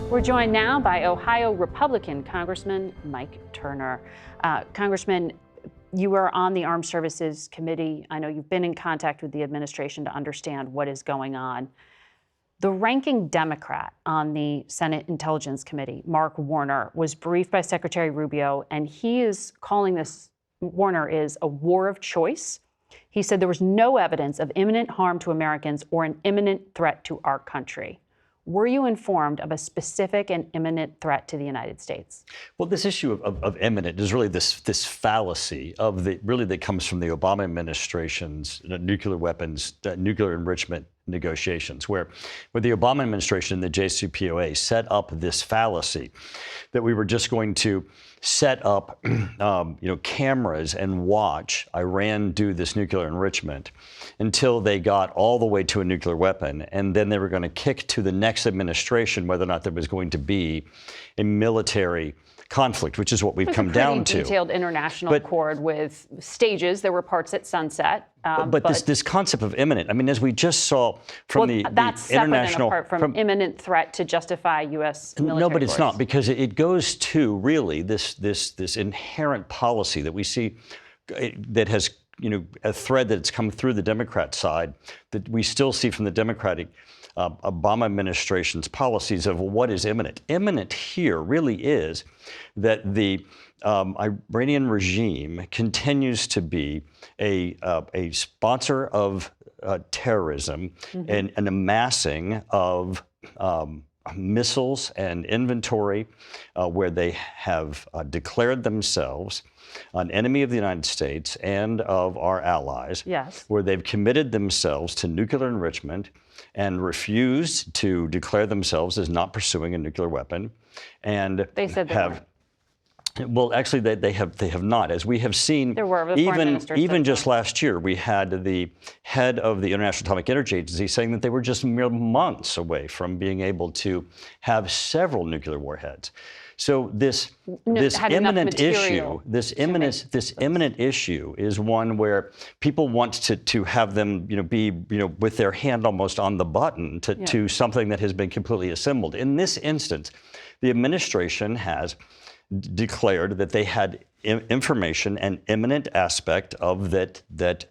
We're joined now by Ohio Republican Congressman Mike Turner. Congressman, you were on the Armed Services Committee. I know you've been in contact with the administration to understand what is going on. The ranking Democrat on the Senate Intelligence Committee, Mark Warner, was briefed by Secretary Rubio, and he is calling this, Warner is a war of choice. He said there was no evidence of imminent harm to Americans or an imminent threat to our country. Were you informed of a specific and imminent threat to the United States? Well, this issue of imminent is really this fallacy of that comes from the Obama administration's nuclear weapons, nuclear enrichment negotiations, where the Obama administration and the JCPOA set up this fallacy that we were just going to set up, cameras and watch Iran do this nuclear enrichment until they got all the way to a nuclear weapon, and then they were going to kick to the next administration whether or not there was going to be a military conflict, which is what we've come down to. Detailed international accord with stages. There were parts at sunset. But this concept of imminent, I mean, as we just saw from the international, apart from imminent threat to justify U.S. military No, but it's force. not, because it goes to really this inherent policy that we see that has, a thread that's come through the Democrat side that we still see from the Democratic Obama administration's policies of what is imminent. Imminent here really is that the Iranian regime continues to be a sponsor of terrorism and an amassing of missiles and inventory where they have declared themselves an enemy of the United States and of our allies, yes, where they've committed themselves to nuclear enrichment and refused to declare themselves as not pursuing a nuclear weapon, and they said they have. Well, actually, they have not. As we have seen, there were even just last year, we had the head of the International Atomic Energy Agency saying that they were just mere months away from being able to have several nuclear warheads. So this imminent issue, this imminent issue is one where people want to have them, be, with their hand almost on the button to something that has been completely assembled. In this instance, the administration has declared that they had information and imminent aspect of that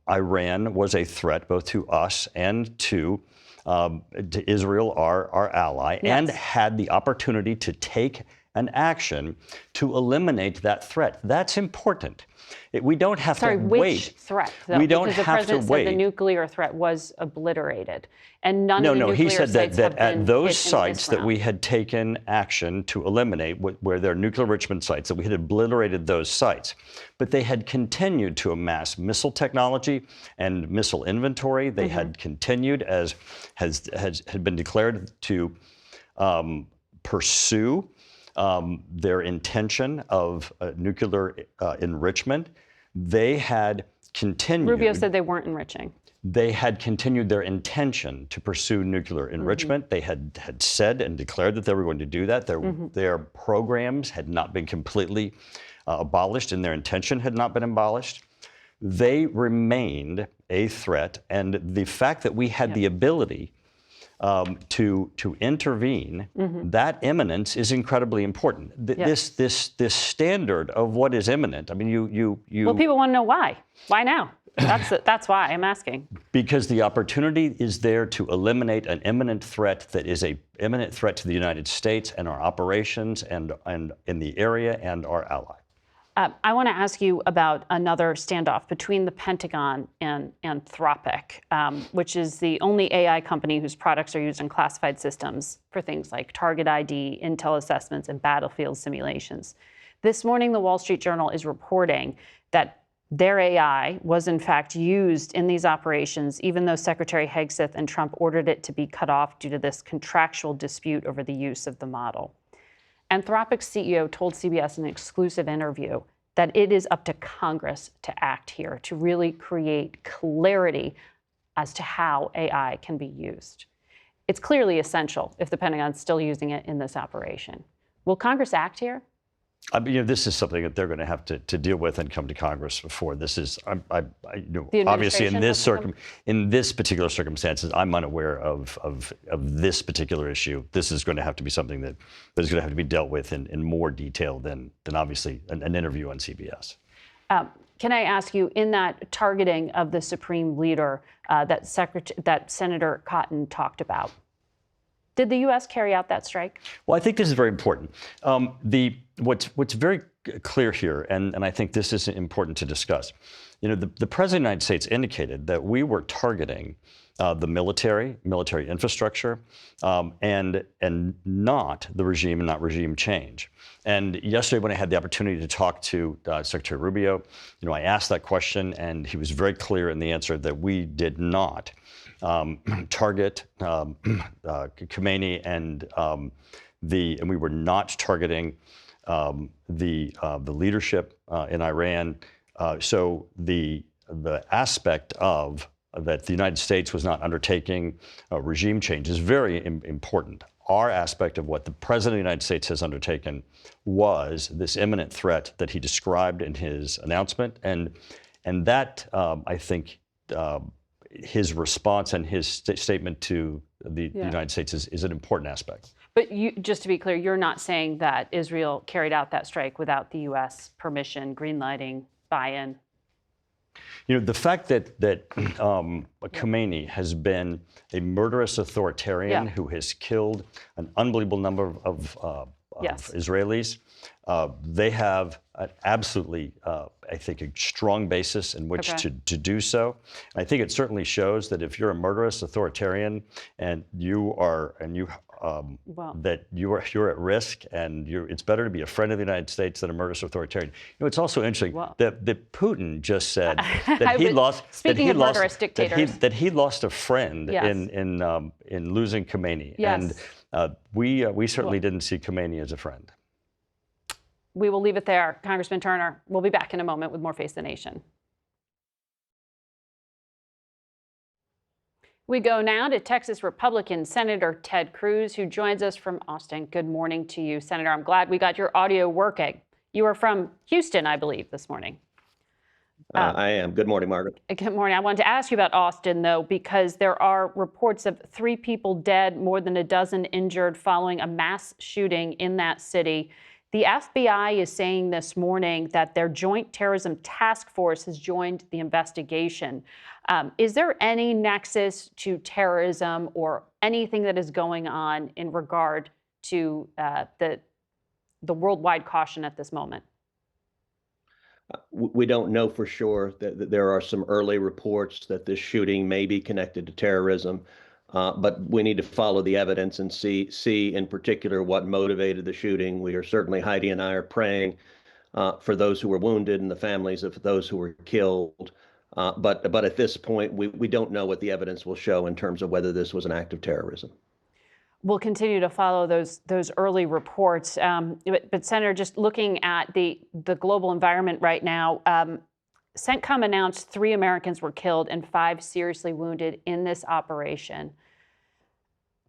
Iran was a threat both to us and to Israel, our ally, yes, and had the opportunity to take an action to eliminate that threat. That's important. We don't have to wait. Which threat, though? We don't because the have president to wait. said the nuclear threat was obliterated, and none of the nuclear he said sites that have been at those hit sites in this that we had taken action to eliminate, where there are nuclear enrichment sites, that we had obliterated those sites. But they had continued to amass missile technology and missile inventory. They had continued, as had been declared, to pursue their intention of nuclear enrichment. They had continued. Rubio said they weren't enriching. They had continued their intention to pursue nuclear enrichment. They had said and declared that they were going to do that. Their programs had not been completely abolished, and their intention had not been abolished. They remained a threat, and the fact that we had the ability to intervene, that imminence is incredibly important. This standard of what is imminent. I mean, you. Well, people want to know why. Why now? That's why I'm asking. Because the opportunity is there to eliminate an imminent threat that is a imminent threat to the United States and our operations and in the area and our ally. I want to ask you about another standoff between the Pentagon and Anthropic, which is the only AI company whose products are used in classified systems for things like target ID, intel assessments, and battlefield simulations. This morning, the Wall Street Journal is reporting that their AI was in fact used in these operations, even though Secretary Hegseth and Trump ordered it to be cut off due to this contractual dispute over the use of the model. Anthropic's CEO told CBS in an exclusive interview that it is up to Congress to act here, to really create clarity as to how AI can be used. It's clearly essential if the Pentagon's still using it in this operation. Will Congress act here? I mean, this is something that they're going to have to deal with and come to Congress before. This is, obviously in this particular circumstances, I'm unaware of this particular issue. This is going to have to be something that is going to have to be dealt with in more detail than obviously an interview on CBS. Can I ask you, in that targeting of the supreme leader that Senator Cotton talked about, did the U.S. carry out that strike? Well, I think this is very important. What's very clear here, and I think this is important to discuss, the President of the United States indicated that we were targeting the military infrastructure, and not the regime and not regime change. And yesterday, when I had the opportunity to talk to Secretary Rubio, I asked that question, and he was very clear in the answer that we did not target Khomeini, and we were not targeting the leadership in Iran. So the aspect of that the United States was not undertaking regime change is very important. Our aspect of what the President of the United States has undertaken was this imminent threat that he described in his announcement, and that I think his response and his statement to the United States is an important aspect. But just to be clear, you're not saying that Israel carried out that strike without the U.S. permission, greenlighting, buy-in? The fact that Khomeini has been a murderous authoritarian who has killed an unbelievable number of Israelis, they have an absolutely, I think, a strong basis in which to do so. And I think it certainly shows that if you're a murderous authoritarian and you're at risk, and it's better to be a friend of the United States than a murderous authoritarian. It's also interesting that Putin just said that he lost. Speaking of murderous dictators, that he lost a friend in losing Khomeini, and we certainly didn't see Khomeini as a friend. We will leave it there. Congressman Turner, we'll be back in a moment with more Face the Nation. We go now to Texas Republican Senator Ted Cruz, who joins us from Austin. Good morning to you, Senator. I'm glad we got your audio working. You are from Houston, I believe, this morning. I am. Good morning, Margaret. Good morning. I wanted to ask you about Austin, though, because there are reports of 3 people dead, more than a dozen injured following a mass shooting in that city. The FBI is saying this morning that their Joint Terrorism Task Force has joined the investigation. Is there any nexus to terrorism or anything that is going on in regard to the worldwide caution at this moment? We don't know for sure. That there are some early reports that this shooting may be connected to terrorism, but we need to follow the evidence and see in particular what motivated the shooting. We are certainly, Heidi and I are praying for those who were wounded and the families of those who were killed. But at this point, we don't know what the evidence will show in terms of whether this was an act of terrorism. We'll continue to follow those early reports. But Senator, just looking at the global environment right now, CENTCOM announced 3 Americans were killed and 5 seriously wounded in this operation.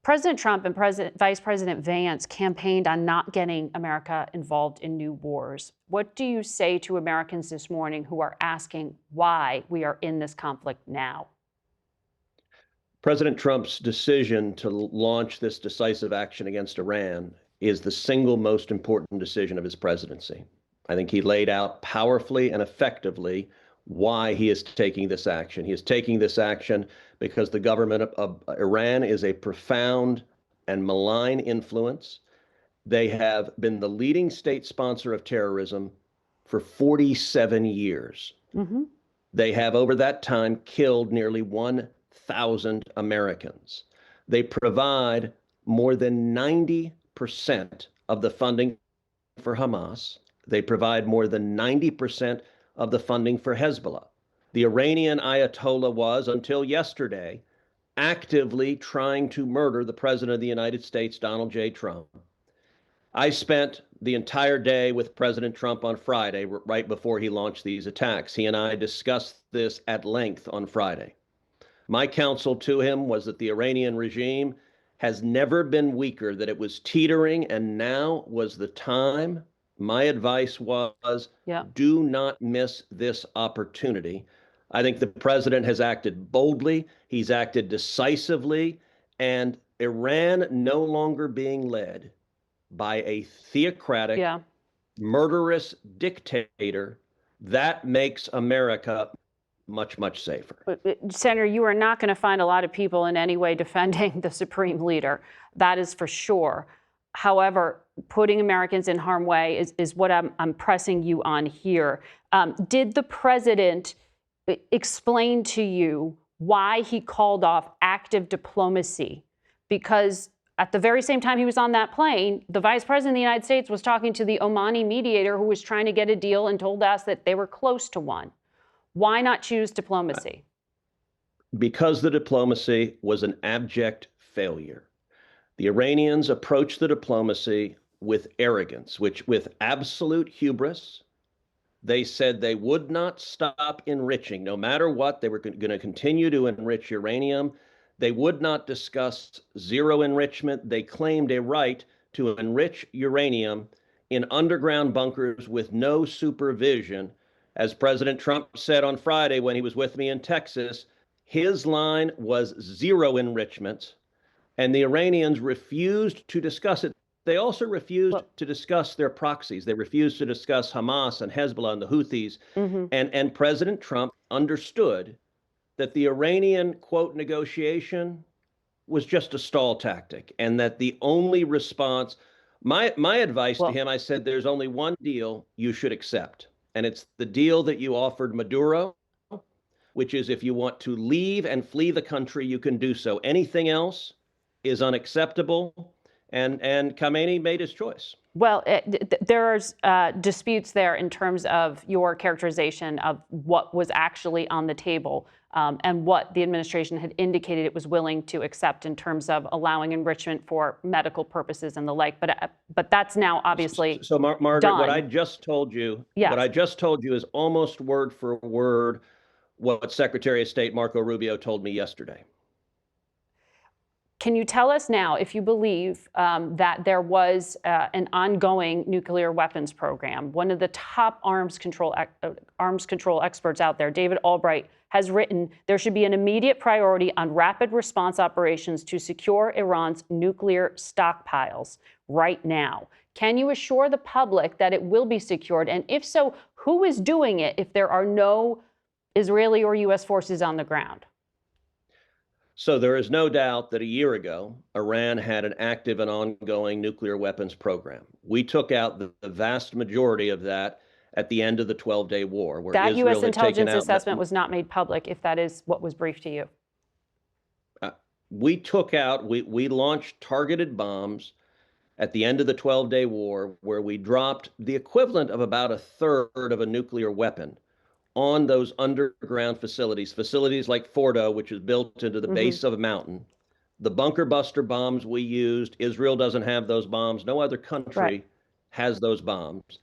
President Trump and Vice President Vance campaigned on not getting America involved in new wars. What do you say to Americans this morning who are asking why we are in this conflict now? President Trump's decision to launch this decisive action against Iran is the single most important decision of his presidency. I think he laid out powerfully and effectively why he is taking this action. He is taking this action because the government of Iran is a profound and malign influence. They have been the leading state sponsor of terrorism for 47 years. Mm-hmm. They have, over that time, killed nearly 1,000 Americans. They provide more than 90% of the funding for Hamas. They provide more than 90% of the funding for Hezbollah. The Iranian Ayatollah was, until yesterday, actively trying to murder the President of the United States, Donald J. Trump. I spent the entire day with President Trump on Friday, right before he launched these attacks. He and I discussed this at length on Friday. My counsel to him was that the Iranian regime has never been weaker, that it was teetering, and now was the time, My advice was, Yeah. do not miss this opportunity. I think the president has acted boldly, he's acted decisively, and Iran no longer being led by a theocratic, Yeah. murderous dictator, that makes America much, much safer. Senator, you are not going to find a lot of people in any way defending the supreme leader. That is for sure. However, putting Americans in harm's way is what I'm pressing you on here. Did the president explain to you why he called off active diplomacy? Because at the very same time he was on that plane, the vice president of the United States was talking to the Omani mediator who was trying to get a deal and told us that they were close to one. Why not choose diplomacy? Because the diplomacy was an abject failure. The Iranians approached the diplomacy with arrogance, with absolute hubris. They said they would not stop enriching. No matter what, they were going to continue to enrich uranium. They would not discuss zero enrichment. They claimed a right to enrich uranium in underground bunkers with no supervision. As President Trump said on Friday when he was with me in Texas, his line was zero enrichment, and the Iranians refused to discuss it. They also refused to discuss their proxies. They refused to discuss Hamas and Hezbollah and the Houthis. And President Trump understood that the Iranian, quote, negotiation was just a stall tactic, and that the only response, my advice to him, I said, there's only one deal you should accept, and it's the deal that you offered Maduro, which is if you want to leave and flee the country, you can do so. Anything else is unacceptable. And Khamenei made his choice. Well, there's disputes there in terms of your characterization of what was actually on the table and what the administration had indicated it was willing to accept in terms of allowing enrichment for medical purposes and the like. But that's now obviously so Margaret, done. What I just told you, is almost word for word what Secretary of State Marco Rubio told me yesterday. Can you tell us now if you believe that there was an ongoing nuclear weapons program? One of the top arms control experts out there, David Albright, has written there should be an immediate priority on rapid response operations to secure Iran's nuclear stockpiles right now. Can you assure the public that it will be secured? And if so, who is doing it if there are no Israeli or U.S. forces on the ground? So there is no doubt that a year ago, Iran had an active and ongoing nuclear weapons program. We took out the vast majority of that at the end of the 12-day war. Where that Israel U.S. intelligence assessment was not made public, if that is what was briefed to you. We launched targeted bombs at the end of the 12-day war, where we dropped the equivalent of about a third of a nuclear weapon on those underground facilities like Fordo, which is built into the base of a mountain. The bunker buster bombs we used, Israel doesn't have those bombs. No other country has those bombs.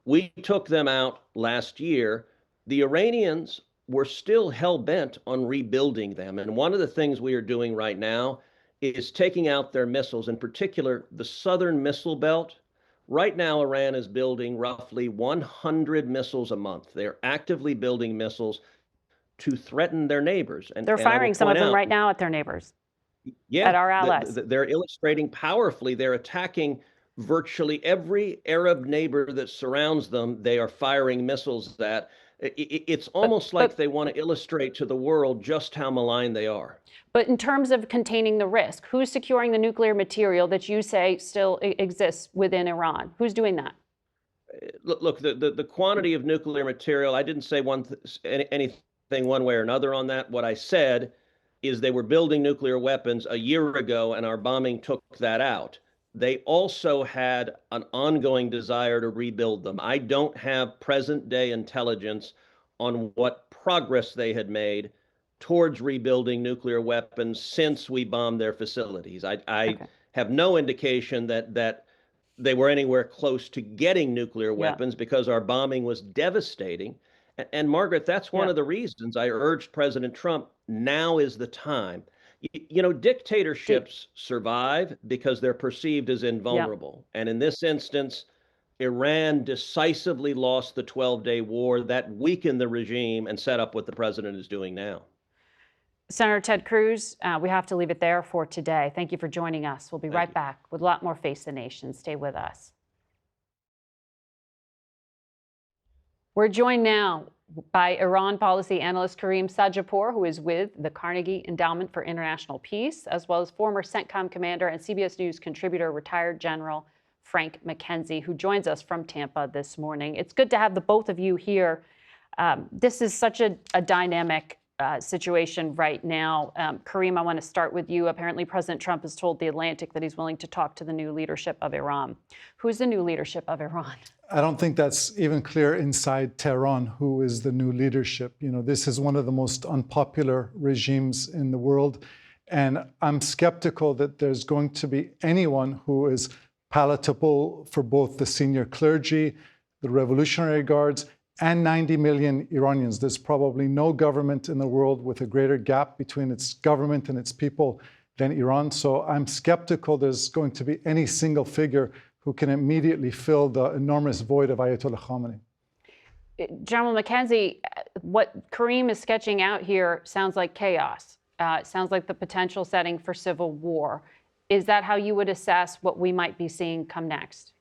We took them out last year. The Iranians were still hell-bent on rebuilding them. And one of the things we are doing right now is taking out their missiles, in particular, the southern missile belt. Right now, Iran is building roughly 100 missiles a month. They're actively building missiles to threaten their neighbors. And they're firing some of them right now at their neighbors, at our allies. They're illustrating powerfully. They're attacking virtually every Arab neighbor that surrounds them. They are firing missiles at. It's almost like they want to illustrate to the world just how malign they are. But in terms of containing the risk, who's securing the nuclear material that you say still exists within Iran? Who's doing that? Look, the quantity of nuclear material, I didn't say anything one way or another on that. What I said is they were building nuclear weapons a year ago, and our bombing took that out. They also had an ongoing desire to rebuild them. I don't have present-day intelligence on what progress they had made towards rebuilding nuclear weapons since we bombed their facilities. I have no indication that they were anywhere close to getting nuclear weapons because our bombing was devastating. And Margaret, that's one of the reasons I urged President Trump, now is the time. You know, dictatorships survive because they're perceived as invulnerable. And in this instance, Iran decisively lost the 12-day war that weakened the regime and set up what the president is doing now. Senator Ted Cruz, we have to leave it there for today. Thank you for joining us. We'll be right back with a lot more Face the Nation. Stay with us. We're joined now by Iran policy analyst Karim Sadjadpour, who is with the Carnegie Endowment for International Peace, as well as former CENTCOM commander and CBS News contributor, retired General Frank McKenzie, who joins us from Tampa this morning. It's good to have the both of you here. This is such a dynamic situation right now. Karim, I want to start with you. Apparently, President Trump has told The Atlantic that he's willing to talk to the new leadership of Iran. Who's the new leadership of Iran? I don't think that's even clear inside Tehran who is the new leadership. You know, this is one of the most unpopular regimes in the world. And I'm skeptical that there's going to be anyone who is palatable for both the senior clergy, the Revolutionary Guards, and 90 million Iranians. There's probably no government in the world with a greater gap between its government and its people than Iran. So I'm skeptical there's going to be any single figure who can immediately fill the enormous void of Ayatollah Khamenei. General McKenzie, what Karim is sketching out here sounds like chaos. It sounds like the potential setting for civil war. Is that how you would assess what we might be seeing come next?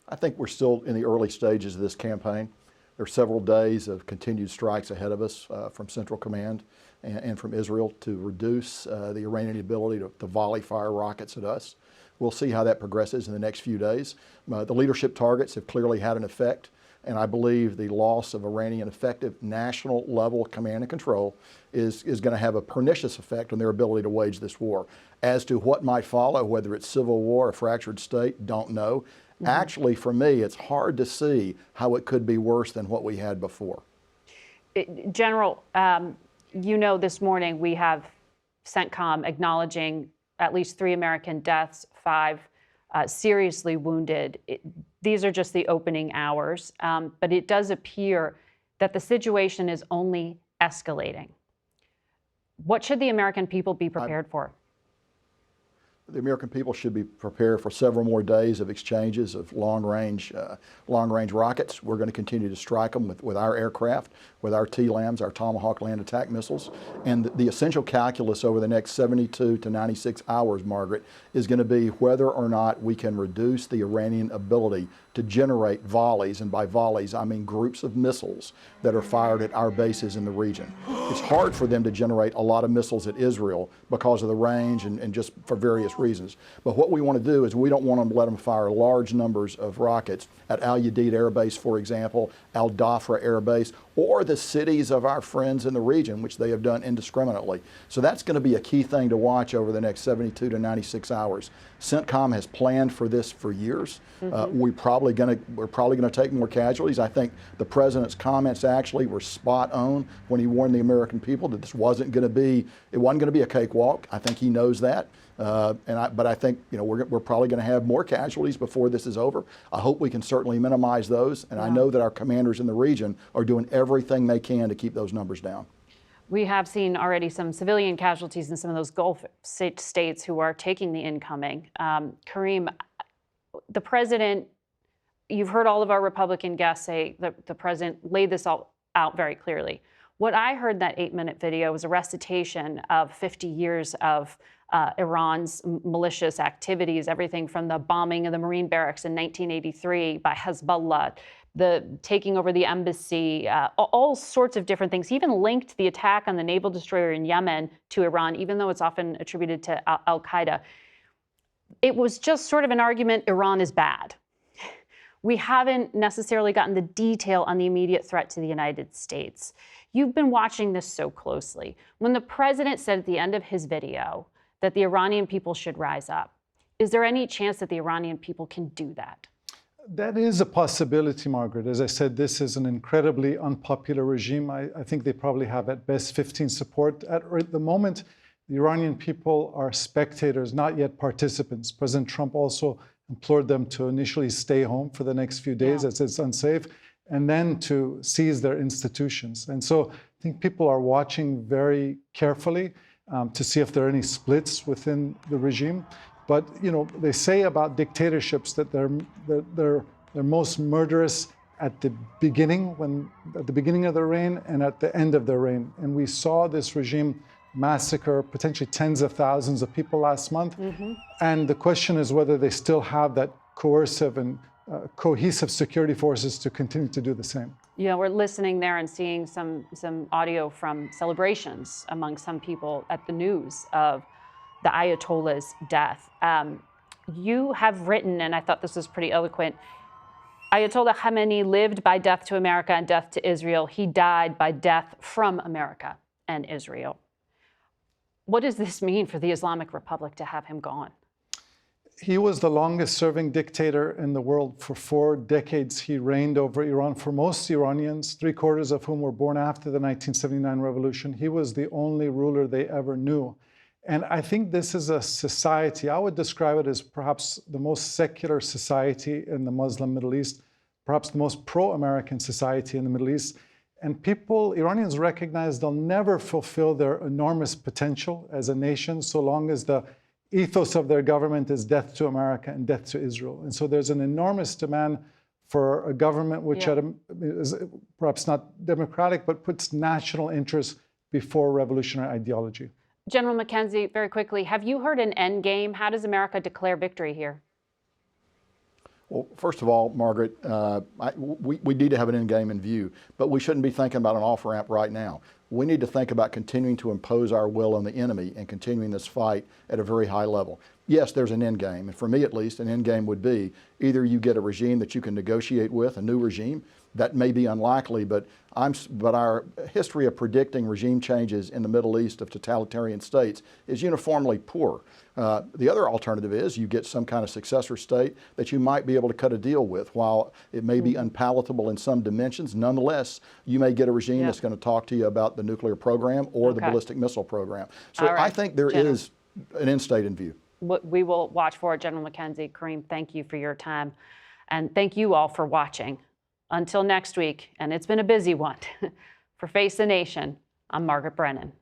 I think we're still in the early stages of this campaign. There are several days of continued strikes ahead of us from Central Command and from Israel to reduce the Iranian ability to volley fire rockets at us. We'll see how that progresses in the next few days. The leadership targets have clearly had an effect, and I believe the loss of Iranian effective national level command and control is going to have a pernicious effect on their ability to wage this war. As to what might follow, whether it's civil war or fractured state, don't know. Actually, for me, it's hard to see how it could be worse than what we had before. General, you know, this morning we have CENTCOM acknowledging at least 3 American deaths, 5 seriously wounded. These are just the opening hours, but it does appear that the situation is only escalating. What should the American people be prepared for? The American people should be prepared for several more days of exchanges of long-range rockets. We're going to continue to strike them with our aircraft, with our TLAMs, our Tomahawk land attack missiles. And the essential calculus over the next 72 to 96 hours, Margaret, is going to be whether or not we can reduce the Iranian ability to generate volleys, and by volleys I mean groups of missiles that are fired at our bases in the region. It's hard for them to generate a lot of missiles at Israel because of the range and just for various reasons. But what we want to do is we don't want to let them fire large numbers of rockets at Al Udeid Air Base, for example, Al Dhafra Air Base, or the cities of our friends in the region, which they have done indiscriminately. So that's going to be a key thing to watch over the next 72 to 96 hours. CENTCOM has planned for this for years. We're probably going to take more casualties. I think the president's comments actually were spot on when he warned the American people that this wasn't going to be a cakewalk. I think he knows that. But I think we're probably going to have more casualties before this is over. I hope we can certainly minimize those, and I know that our commanders in the region are doing everything they can to keep those numbers down. We have seen already some civilian casualties in some of those Gulf states who are taking the incoming. Karim, the president, you've heard all of our Republican guests say that the president laid this all out very clearly. What I heard in that 8-minute video was a recitation of 50 years of Iran's malicious activities, everything from the bombing of the Marine barracks in 1983 by Hezbollah, the taking over the embassy, all sorts of different things. He even linked the attack on the naval destroyer in Yemen to Iran, even though it's often attributed to Al-Qaeda. It was just sort of an argument, Iran is bad. We haven't necessarily gotten the detail on the immediate threat to the United States. You've been watching this so closely. When the president said at the end of his video that the Iranian people should rise up, is there any chance that the Iranian people can do that? That is a possibility, Margaret. As I said, this is an incredibly unpopular regime. I think they probably have at best 15 support. At the moment, the Iranian people are spectators, not yet participants. President Trump also implored them to initially stay home for the next few days as it's unsafe, and then to seize their institutions. And so I think people are watching very carefully to see if there are any splits within the regime. But they say about dictatorships that they're most murderous at the beginning of their reign and at the end of their reign. And we saw this regime massacre potentially tens of thousands of people last month. And the question is whether they still have that coercive and cohesive security forces to continue to do the same. We're listening there and seeing some audio from celebrations among some people at the news of the Ayatollah's death. You have written, and I thought this was pretty eloquent, Ayatollah Khamenei lived by death to America and death to Israel. He died by death from America and Israel. What does this mean for the Islamic Republic to have him gone? He was the longest serving dictator in the world. For 4 decades, he reigned over Iran. For most Iranians, 3/4 of whom were born after the 1979 revolution, he was the only ruler they ever knew. And I think this is a society, I would describe it as perhaps the most secular society in the Muslim Middle East, perhaps the most pro-American society in the Middle East. And Iranians recognize they'll never fulfill their enormous potential as a nation so long as the ethos of their government is death to America and death to Israel. And so there's an enormous demand for a government which is perhaps not democratic, but puts national interests before revolutionary ideology. General McKenzie, very quickly, have you heard an end game? How does America declare victory here? Well, first of all, Margaret, we need to have an end game in view, but we shouldn't be thinking about an off-ramp right now. We need to think about continuing to impose our will on the enemy and continuing this fight at a very high level. Yes, there's an end game, and for me at least, an end game would be either you get a regime that you can negotiate with, a new regime. That may be unlikely, but our history of predicting regime changes in the Middle East of totalitarian states is uniformly poor. The other alternative is you get some kind of successor state that you might be able to cut a deal with. While it may be unpalatable in some dimensions, nonetheless, you may get a regime that's going to talk to you about the nuclear program or the ballistic missile program. So I think there is an end state in view. We will watch for it. General McKenzie, Karim, thank you for your time. And thank you all for watching. Until next week, and it's been a busy one, for Face the Nation, I'm Margaret Brennan.